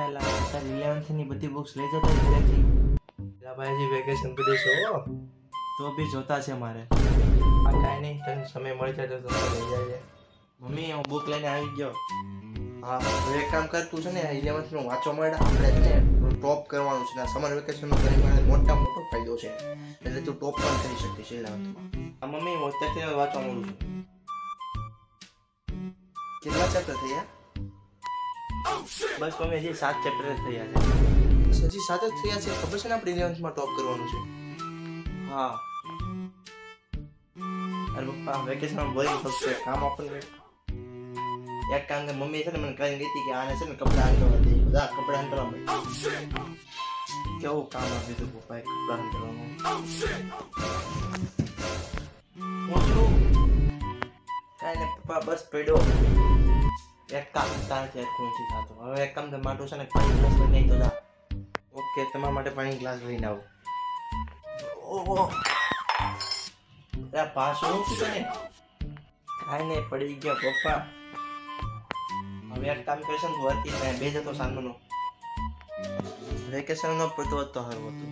એલા તારી 11th ની બધી બુક્સ લઈ જતો ઘરેથી. એલા ભાઈજી વેકેશન પીડ્યું છે હો. તો બી જોતા છે મારે. આ કાંઈ નહીં, તને સમય મળી જાય તો તમે લઈ જાય. મમ્મી હું બુક લઈને આવી ગયો. હા, તો એક કામ કર, તું છે ને 11th નું વાંચવા માંડ. આપણે છે ને ટોપ કરવાનું છે. સમર વેકેશનમાં તારી પાસે મોટો ફાયદો છે, એટલે તું ટોપ પણ કરી શકીશ 11th માં. આ મમ્મી હું અત્યારથી વાંચવા માંડું છું. કેટલા ચેપ્ટર થયા? બસ મમ્મી હજી 7 ચેપ્ટર થયા છે. હજી 7 જ થયા છે. ખબર છે ને આપણે 11th માં ટોપ કરવાનું છે. હા. અરે પપ્પા વેકેશનમાં બોરિંગ થશે, કામ આપણને એક કામ કે મમ્મી છે ને મને કહીને ગઈ હતી કે આને છે ને કપડાં હંતરવા દે. બધા કપડાં હંતરવા મળે. કેવું કામ આપ્યું હતું પપ્પાએ કપડાં હંતરવાનું. હું છું કાંઈ ને પપ્પા બસ પડ્યો. એક કામ તારથી હરખું નથી થતું. હવે એક કામ તો માટું છે ને પાણી ગ્લાસ લઈને નહીં તો દા. ઓકે, તમારા માટે પાણી ગ્લાસ લઈને આવું. ઓહો આ પાછું હું છું તને કાંઈ નહીં પડી ગયો પપ્પા. હવે એક કામ કરશે ને તું હતી ને બે જતો સાંજનો વેકેશન નો પડતો હતો સારું હતું.